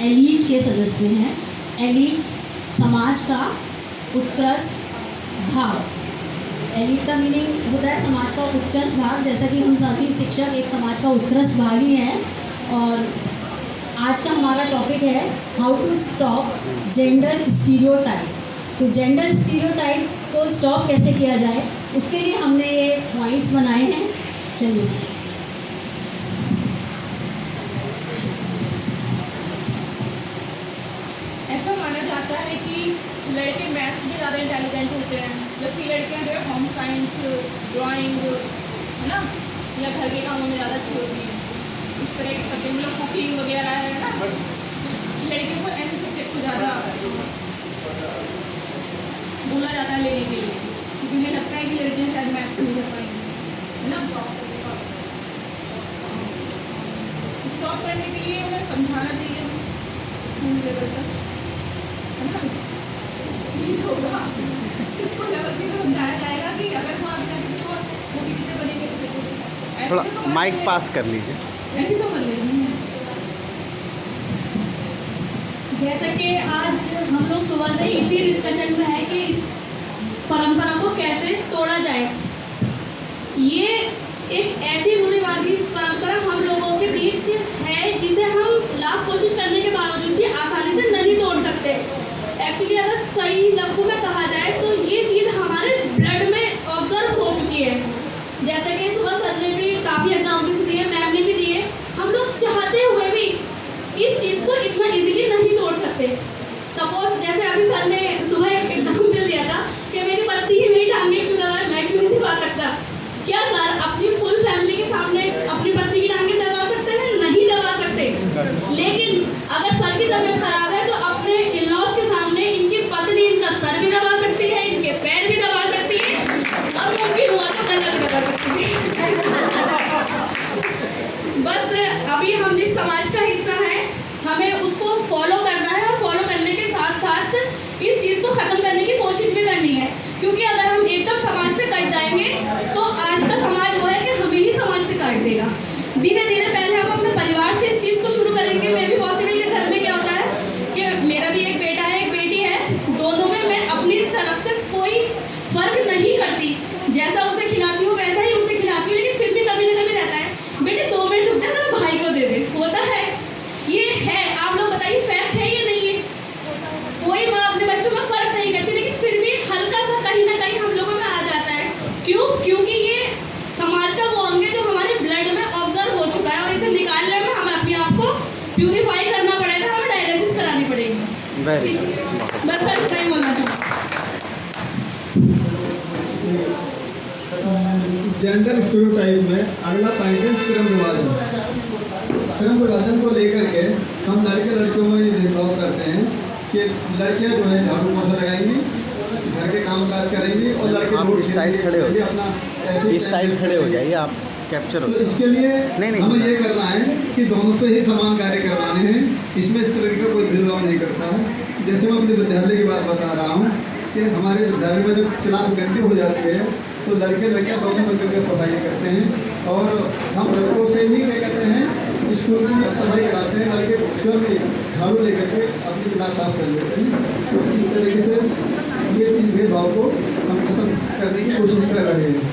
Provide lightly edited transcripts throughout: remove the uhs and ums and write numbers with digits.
Elite के सदस्य हैं। एलीट समाज का उत्कृष्ट भाग। एलीट का मीनिंग होता है समाज का उत्कृष्ट भाग, जैसा कि हम सभी शिक्षक एक समाज का उत्कृष्ट भाग ही हैं। और आज का हमारा टॉपिक है how to stop gender stereotype. तो जेंडर स्टीरियोटाइप को स्टॉप कैसे किया जाए, उसके लिए हमने ये पॉइंट्स बनाए हैं। चलिए, ऐसा माना जाता है कि लड़के मैथ्स में ज़्यादा इंटेलिजेंट होते हैं, जबकि लड़कियां जो है होम साइंस, ड्राइंग, है ना, या घर के कामों में ज़्यादा अच्छी होती हैं। इस तरह के सब्जेक्ट मतलब कुकिंग वगैरह है ना, लड़कियों को ऐसे सब्जेक्ट को ज़्यादा बोला जाता है लेने के लिए, क्योंकि उन्हें लगता है कि लड़कियां शायद मैथ्स नहीं कर पाएंगी, है ना। स्टॉप करने के लिए उन्हें समझाना चाहिए स्कूल लेवल पर, है ना। ठीक होगा, इसको लेवल पे तो समझाया जाएगा कि अगर वहाँ भी वो कितने बनेंगे। थोड़ा माइक पास कर लीजिए। ऐसे तो कर लेंगे। जैसा कि आज हम लोग सुबह से इसी डिस्कशन में है कि इस परंपरा को कैसे तोड़ा जाए। ये एक ऐसी रूढ़िवादी परंपरा हम लोगों के बीच है जिसे हम लाख कोशिश करने के बावजूद भी आसानी से नहीं तोड़ सकते। एक्चुअली अगर सही लफ्ज़ों में कहा जाए तो ये चीज़ हमारे ब्लड में ऑब्जर्व हो चुकी है। जैसा कि सुबह सर ने भी काफ़ी एग्जाम्पल्स दिए, मैम ने भी दिए। हम लोग चाहते हुए भी इस चीज़ को इतना इजीली नहीं तोड़ सकते। सपोज जैसे अभी सर ने सुबह एक एग्जाम्पल दिया था कि मेरी पत्नी ही मेरी टांगे क्यों दबाए, मैं क्यों नहीं दबा सकता। क्या सर अपनी फुल फैमिली के सामने अपनी पत्नी की टांगे दबा सकते हैं? नहीं दबा सकते। लेकिन अगर सर की तबीयत खराब है तो अपने इन-लॉज के सामने इनकी पत्नी इनका सर भी दबा सकती है, इनके पैर भी दबा सकती है, और मुमकिन हुआ तो गलत भी दबा सकती है। बस अभी हम जिस समाज का हिस्सा है हमें उसको फॉलो करना है, और फॉलो करने के साथ साथ इस चीज़ को ख़त्म करने की कोशिश भी करनी है। क्योंकि अगर हम एकदम समाज से कट जाएंगे तो आज का समाज वो है कि हमें ही समाज से काट देगा। धीरे धीरे पहले हम अपने परिवार से इस चीज़ को शुरू करेंगे। मे भी पॉसिबल के घर में क्या होता है कि मेरा भी एक बेटा है एक बेटी है, दोनों में मैं अपनी तरफ से कोई फ़र्क नहीं करती। जैसा उसे खिलाती हूँ वैसा ही उसे खिलाती हूँ, लेकिन फिर भी कभी ना कभी रहता है बेटे 2 मिनट रुक जा, तेरे भाई को दे दे। होता है, ये है। आप लोग बताइए फैक्ट है या नहीं है? कोई माँ अपने बच्चों में फ़र्क नहीं करती, लेकिन फिर भी हल्का सा कहीं ना कहीं हम लोगों में आ जाता है। क्यों? क्योंकि ये समाज का वो अंग है जो हमारे ब्लड में ऑब्जर्व हो चुका है, और इसे निकालने में हमें अपने आप को प्यूरिफाई करना पड़ेगा, हमें डायलिसिस करानी पड़ेगी। बस सर इतना ही बोलना चाहूँ। जेंडर स्टीरियोटाइप में अगला पॉइंट है श्रम विभाजन। श्रम विभाजन को लेकर के हम लड़के लड़कियों में ये भेदभाव करते हैं कि लड़कियां जो है झाड़ू पोछा लगाएंगी, घर के काम काज करेंगी, और लड़के आप इस साइड खड़े हो, अपना ऐसे इस साइड खड़े हो जाइए, आप कैप्चर हो। तो इसके लिए नहीं, हमें ये करना है कि दोनों से ही समान कार्य करवाने हैं। इसमें इस तरह का कोई भेदभाव नहीं करता है। जैसे मैं अपने विद्यालय की बात बता रहा हूँ कि हमारे विद्यालय में जब क्लास गंदी हो जाती है तो लड़के लड़कियां दोनों मिलकर के सफाई करते हैं, और हम लड़कों से ही क्या कहते हैं स्कूल की सफाई कराते हैं। लड़के स्वयं ही झाड़ू लेकर के अपनी क्लास साफ कर लेते हैं। तो इस तरीके से ये इस भेदभाव को हम खत्म करने की कोशिश कर रहे हैं।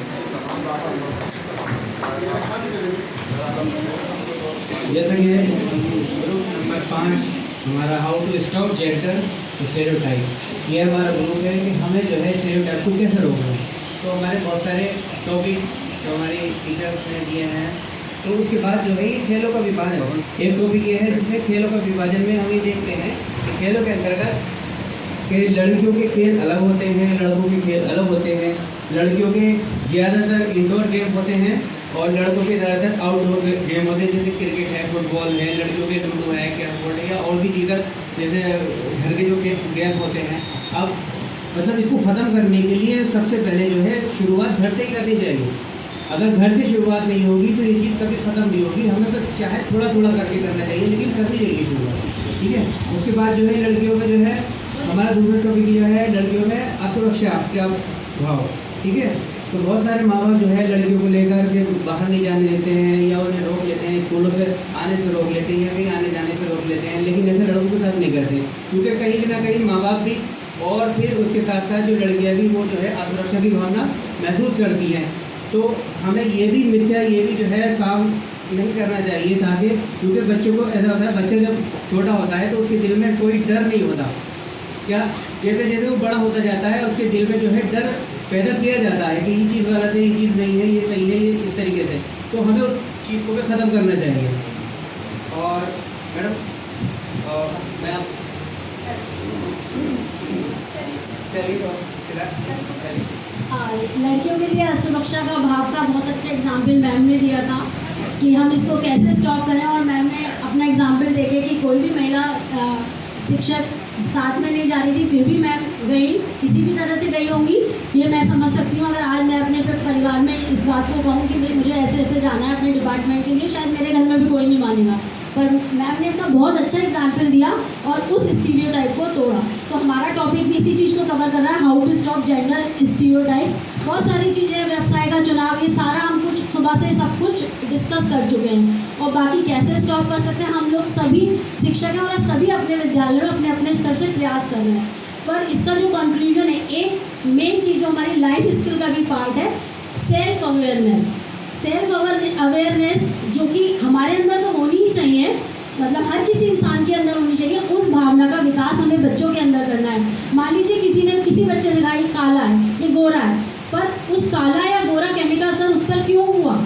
जैसा कि ग्रुप नंबर 5 हमारा how to stop gender stereotype, ये हमारा ग्रुप है कि हमें जो है स्टेरियोटाइप को कैसे रोकना है। तो हमारे बहुत सारे टॉपिक जो हमारी टीचर्स ने दिए हैं, तो उसके बाद जो है ये खेलों का विभाजन, एक टॉपिक ये है जिसमें खेलों का विभाजन में हम ये देखते हैं कि खेलों के अंतर्गत कि लड़कियों के खेल अलग होते हैं, लड़कों के खेल अलग होते हैं। लड़कियों के ज़्यादातर इंडोर गेम होते हैं और लड़कों के ज़्यादातर आउटडोर गेम होते हैं, जैसे क्रिकेट है, फुटबॉल है, लड़कियों के लूडो है, कैरम बोर्ड है, या और भी दीगर जैसे घर के जो गेम होते हैं। अब मतलब इसको ख़त्म करने के लिए सबसे पहले जो है शुरुआत घर से ही करनी चाहिए। अगर घर से शुरुआत नहीं होगी तो ये चीज़ कभी ख़त्म नहीं होगी। हमें तो चाहे थोड़ा थोड़ा करके करना चाहिए, लेकिन करनी चाहिए शुरुआत, ठीक है। उसके बाद जो है लड़कियों में जो है हमारा दूसरा टॉपिक यह है लड़कियों में असुरक्षा क्या भाव, ठीक है। तो बहुत सारे माँ बाप जो है लड़कियों को लेकर के बाहर नहीं जाने देते हैं, या उन्हें रोक लेते हैं, स्कूलों से आने से रोक लेते हैं, या कहीं आने जाने से रोक लेते हैं। देते हैं, लेकिन ऐसे लड़कों के साथ नहीं करते, क्योंकि कहीं ना कहीं माँ बाप भी और फिर उसके साथ साथ जो लड़कियाँ भी वो जो है असुरक्षा की भावना महसूस करती हैं। तो हमें ये भी मिथ्या, ये भी जो है काम नहीं करना चाहिए, ताकि क्योंकि बच्चों को ऐसा होता है, बच्चा जब छोटा होता है तो उसके दिल में कोई डर नहीं होता। क्या जैसे जैसे वो बड़ा होता जाता है उसके दिल में जो है डर पैदा किया जाता है कि ये चीज़ गलत है, ये चीज़ नहीं है, ये सही है, ये इस तरीके से। तो हमें उस चीज़ को भी ख़त्म करना चाहिए। और मैडम मैं आप चलिए तो लड़कियों के लिए असुरक्षा का भाव का बहुत अच्छा एग्जाम्पल मैम ने दिया था कि हम इसको कैसे स्टॉप करें, और मैम ने अपना एग्जाम्पल देके कि कोई भी महिला शिक्षक साथ में नहीं जा रही थी, फिर भी मैम गई, किसी भी तरह से गई होंगी, ये मैं समझ सकती हूँ। अगर आज मैं अपने परिवार में इस बात को कहूँ कि भाई मुझे ऐसे ऐसे जाना है अपने डिपार्टमेंट के लिए, शायद मेरे घर में भी कोई नहीं मानेगा, पर मैम ने इसका बहुत अच्छा एग्जाम्पल दिया और उस स्टीरियोटाइप को तोड़ा। तो हमारा टॉपिक भी इसी चीज़ को कवर कर रहा है, how to stop gender stereotypes. बहुत सारी चीज़ें, व्यवसाय का चुनाव, ये सारा हम कुछ सुबह से सब कुछ डिस्कस कर चुके हैं। और बाकी कैसे स्टॉप कर सकते हैं, हम लोग सभी शिक्षक हैं और सभी अपने विद्यालय में अपने अपने स्तर से प्रयास कर रहे हैं। पर इसका जो कंक्लूजन है, एक मेन चीज़ जो हमारी लाइफ स्किल का भी पार्ट है, सेल्फ अवेयरनेस। सेल्फ अवेयरनेस जो कि हमारे अंदर तो होनी ही चाहिए, मतलब हर किसी इंसान के अंदर होनी चाहिए। उस भावना का विकास हमें बच्चों के अंदर करना है। मान लीजिए किसी ने किसी बच्चे ने कहा ये काला है, ये गोरा है, पर उस काला या गोरा कहने का असर उस पर क्यों हुआ?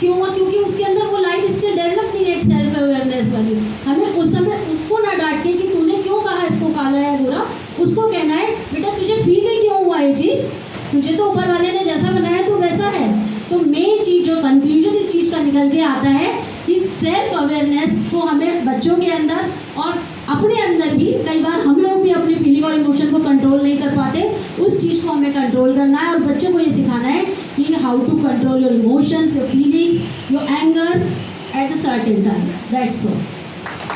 क्योंकि उसके अंदर वो लाइफ स्किल डेवलप नहीं है, एक सेल्फ अवेयरनेस वाली। हमें उस समय उसको ना डांट के कि तूने क्यों कहा इसको काला या गोरा, उसको कहना है बेटा तुझे फील ही क्यों हुआ ये चीज़, तुझे तो ऊपर वाले ने जैसा बनाया तो वैसा है। तो मेन चीज़ जो कंक्लूजन इस चीज़ का निकल के आता है कि सेल्फ अवेयरनेस को हमें बच्चों के अंदर और अपने अंदर भी, कई बार हम लोग भी अपनी फीलिंग और इमोशन को कंट्रोल नहीं कर पाते, उस चीज़ को हमें कंट्रोल करना है और बच्चों को ये सिखाना है कि how to control your emotions, your feelings, your anger at a certain time. That's all.